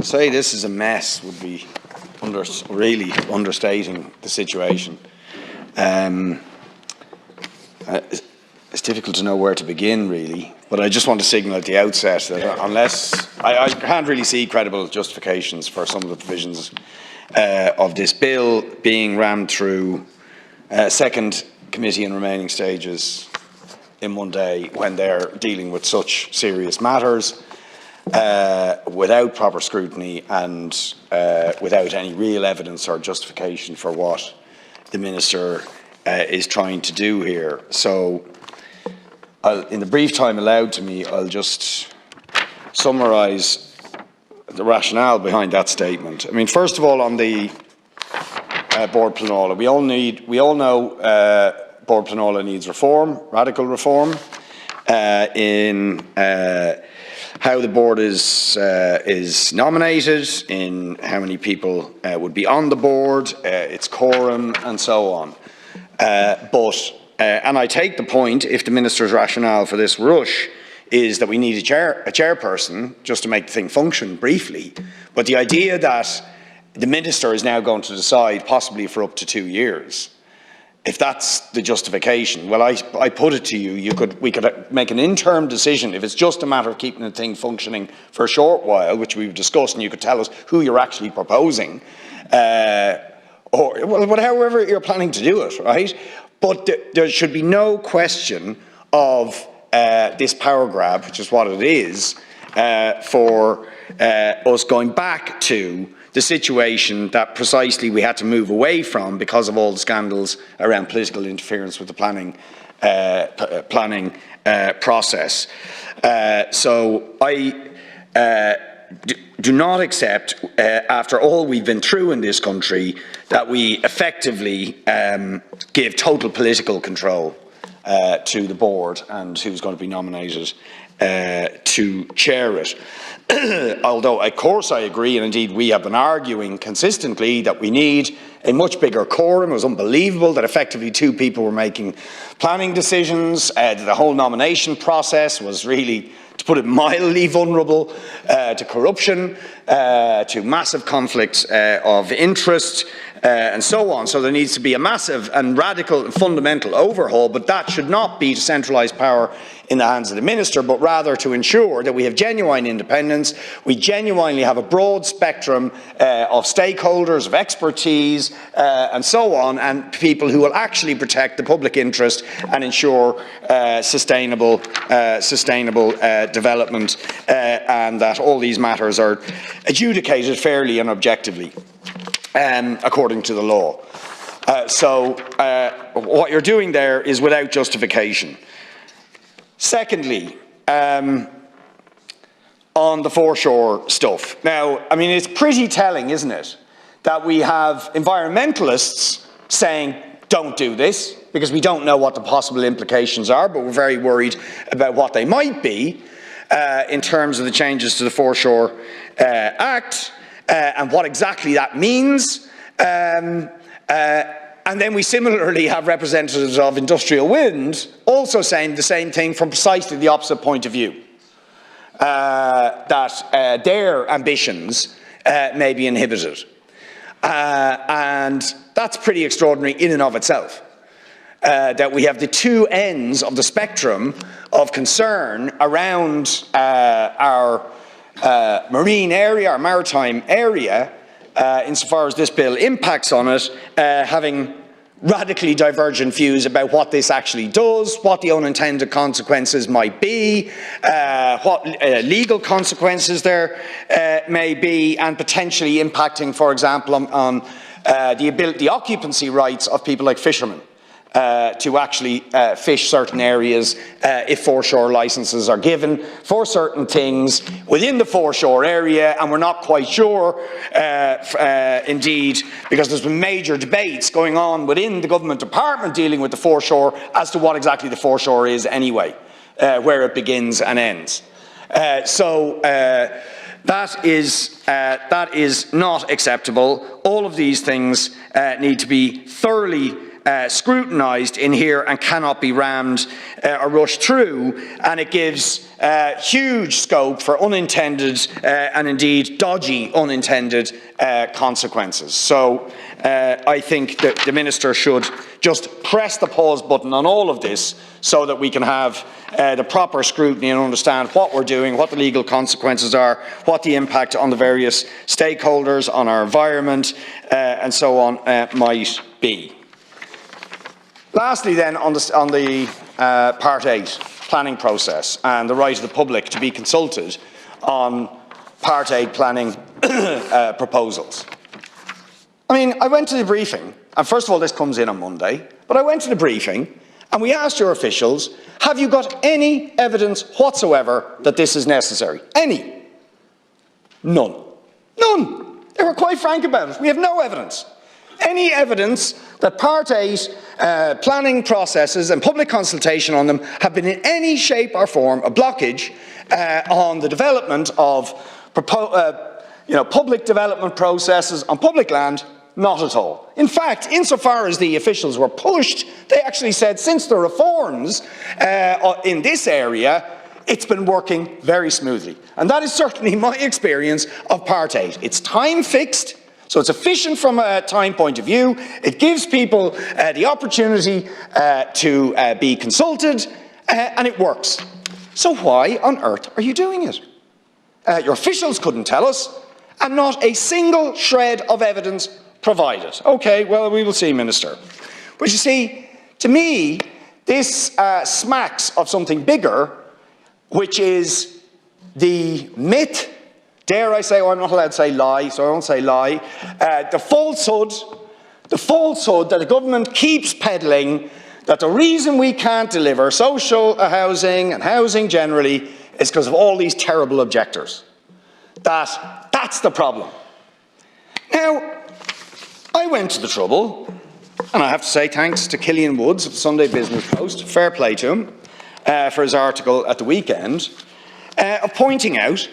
say this is a mess would be really understating the situation. It's difficult to know where to begin, really, but I just want to signal at the outset that unless I can't really see credible justifications for some of the provisions of this bill being rammed through second committee and remaining stages in one day when they're dealing with such serious matters without proper scrutiny and without any real evidence or justification for what the Minister is trying to do here. So in the brief time allowed to me, I'll just summarise the rationale behind that statement. I mean, first of all, on the Board Pleanála, we all know Board Pleanála needs reform, radical reform, in how the board is nominated, in how many people would be on the board, its quorum, and so on. And I take the point, if the Minister's rationale for this rush is that we need a chairperson just to make the thing function briefly, but the idea that the Minister is now going to decide possibly for up to 2 years, if that's the justification, well, I put it to you, we could make an interim decision if it's just a matter of keeping the thing functioning for a short while, which we've discussed, and you could tell us who you're actually proposing, or however you're planning to do it, right? But there should be no question of this power grab, which is what it is, for us going back to the situation that precisely we had to move away from because of all the scandals around political interference with the planning process. So I do not accept, after all we've been through in this country, that we effectively give total political control to the board and who's going to be nominated to chair it. Although, of course, I agree, and indeed we have been arguing consistently that we need a much bigger quorum. It was unbelievable that effectively 2 people were making planning decisions. The whole nomination process was really, to put it mildly, vulnerable to corruption, to massive conflicts of interest, and so on. So there needs to be a massive and radical and fundamental overhaul, but that should not be to centralise power in the hands of the Minister, but rather to ensure that we have genuine independence, we genuinely have a broad spectrum of stakeholders, of expertise, and so on, and people who will actually protect the public interest and ensure sustainable development, and that all these matters are adjudicated fairly and objectively, according to the law. So what you're doing there is without justification. Secondly, on the Foreshore stuff. Now, I mean, it's pretty telling, isn't it, that we have environmentalists saying, don't do this, because we don't know what the possible implications are, but we're very worried about what they might be in terms of the changes to the Foreshore Act and what exactly that means. And then we similarly have representatives of industrial wind also saying the same thing from precisely the opposite point of view, that their ambitions may be inhibited. And that's pretty extraordinary in and of itself, that we have the 2 ends of the spectrum of concern around our marine area, our maritime area, insofar as this bill impacts on it, having radically divergent views about what this actually does, what the unintended consequences might be, what legal consequences there may be, and potentially impacting, for example, on the occupancy rights of people like fishermen to actually fish certain areas if foreshore licences are given for certain things within the foreshore area, and we're not quite sure, indeed, because there's been major debates going on within the government department dealing with the foreshore as to what exactly the foreshore is anyway, where it begins and ends. That is not acceptable. All of these things need to be thoroughly scrutinised in here and cannot be rammed or rushed through, and it gives huge scope for unintended and indeed dodgy unintended consequences. So I think that the Minister should just press the pause button on all of this so that we can have the proper scrutiny and understand what we're doing, what the legal consequences are, what the impact on the various stakeholders, on our environment and so on might be. Lastly then, on the Part 8 planning process and the right of the public to be consulted on Part 8 planning proposals. I mean, I went to the briefing, and first of all this comes in on Monday, but I went to the briefing and we asked your officials, have you got any evidence whatsoever that this is necessary? Any? None. None. They were quite frank about it. We have no evidence. Any evidence that Part 8 planning processes and public consultation on them have been in any shape or form a blockage on the development of public development processes on public land? Not at all. In fact, insofar as the officials were pushed, they actually said since the reforms in this area, it's been working very smoothly. And that is certainly my experience of Part 8. It's time fixed, so it's efficient from a time point of view. It gives people the opportunity to be consulted, and it works. So why on earth are you doing it? Your officials couldn't tell us, and not a single shred of evidence provided. Okay, well, we will see, Minister. But you see, to me, this smacks of something bigger, which is the myth, dare I say, I'm not allowed to say lie, so I won't say lie, the falsehood that the government keeps peddling, that the reason we can't deliver social housing and housing generally is because of all these terrible objectors. That's the problem. Now, I went to the trouble, and I have to say thanks to Killian Woods of the Sunday Business Post, fair play to him, for his article at the weekend, of pointing out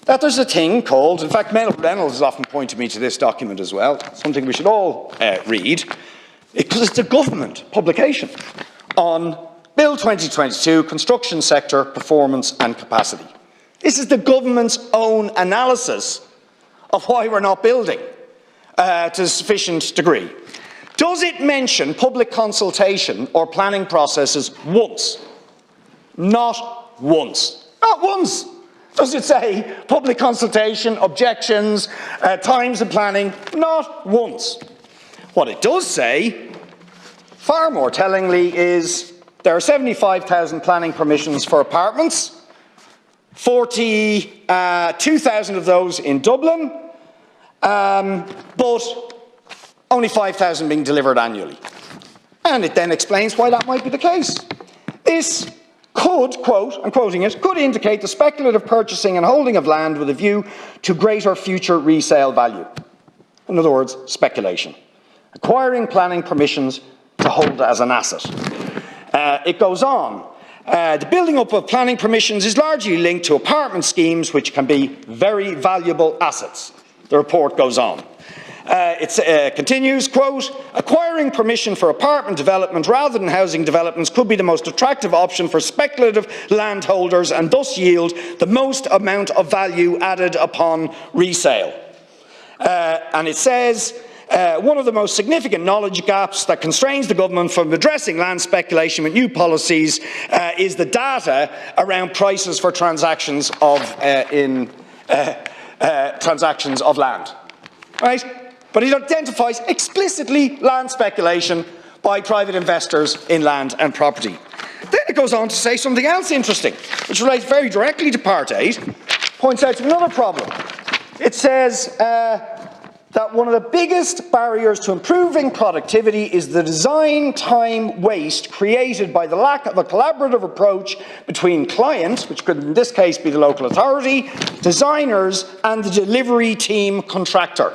that there's a thing called, in fact, Mel Reynolds has often pointed me to this document as well, something we should all read, because it's a government publication on Bill 2022, Construction Sector Performance and Capacity. This is the government's own analysis of why we're not building to a sufficient degree. Does it mention public consultation or planning processes once? Not once. Not once. Does it say public consultation, objections, times of planning? Not once. What it does say, far more tellingly, is there are 75,000 planning permissions for apartments, 42,000 of those in Dublin, but only 5,000 being delivered annually. And it then explains why that might be the case. This could, quote, I'm quoting it, could indicate the speculative purchasing and holding of land with a view to greater future resale value. In other words, speculation. Acquiring planning permissions to hold as an asset. It goes on. The building up of planning permissions is largely linked to apartment schemes which can be very valuable assets. The report goes on. It continues, quote, acquiring permission for apartment development rather than housing developments could be the most attractive option for speculative landholders and thus yield the most amount of value added upon resale. And it says, one of the most significant knowledge gaps that constrains the government from addressing land speculation with new policies is the data around prices for transactions of land. Right? But it identifies explicitly land speculation by private investors in land and property. Then it goes on to say something else interesting, which relates very directly to Part 8, points out to another problem. It says that one of the biggest barriers to improving productivity is the design time waste created by the lack of a collaborative approach between clients, which could in this case be the local authority, designers and the delivery team contractor.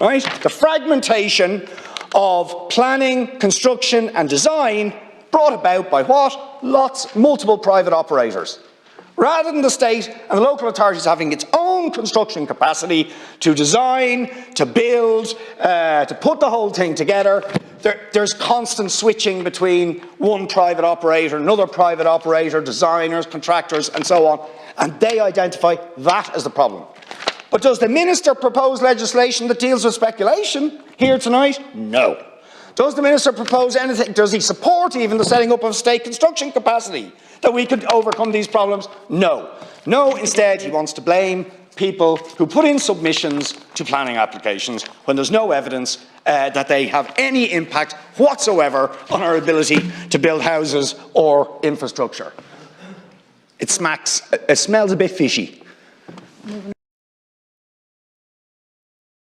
Right? The fragmentation of planning, construction and design brought about by what? Multiple private operators. rather than the state and the local authorities having its own construction capacity to design, to build, to put the whole thing together. There's constant switching between one private operator, another private operator, designers, contractors, and so on, and they identify that as the problem. But does the Minister propose legislation that deals with speculation here tonight? No. Does the Minister propose anything? Does he support even the setting up of state construction capacity that we could overcome these problems? No. No, instead he wants to blame people who put in submissions to planning applications when there's no evidence that they have any impact whatsoever on our ability to build houses or infrastructure. It smells a bit fishy.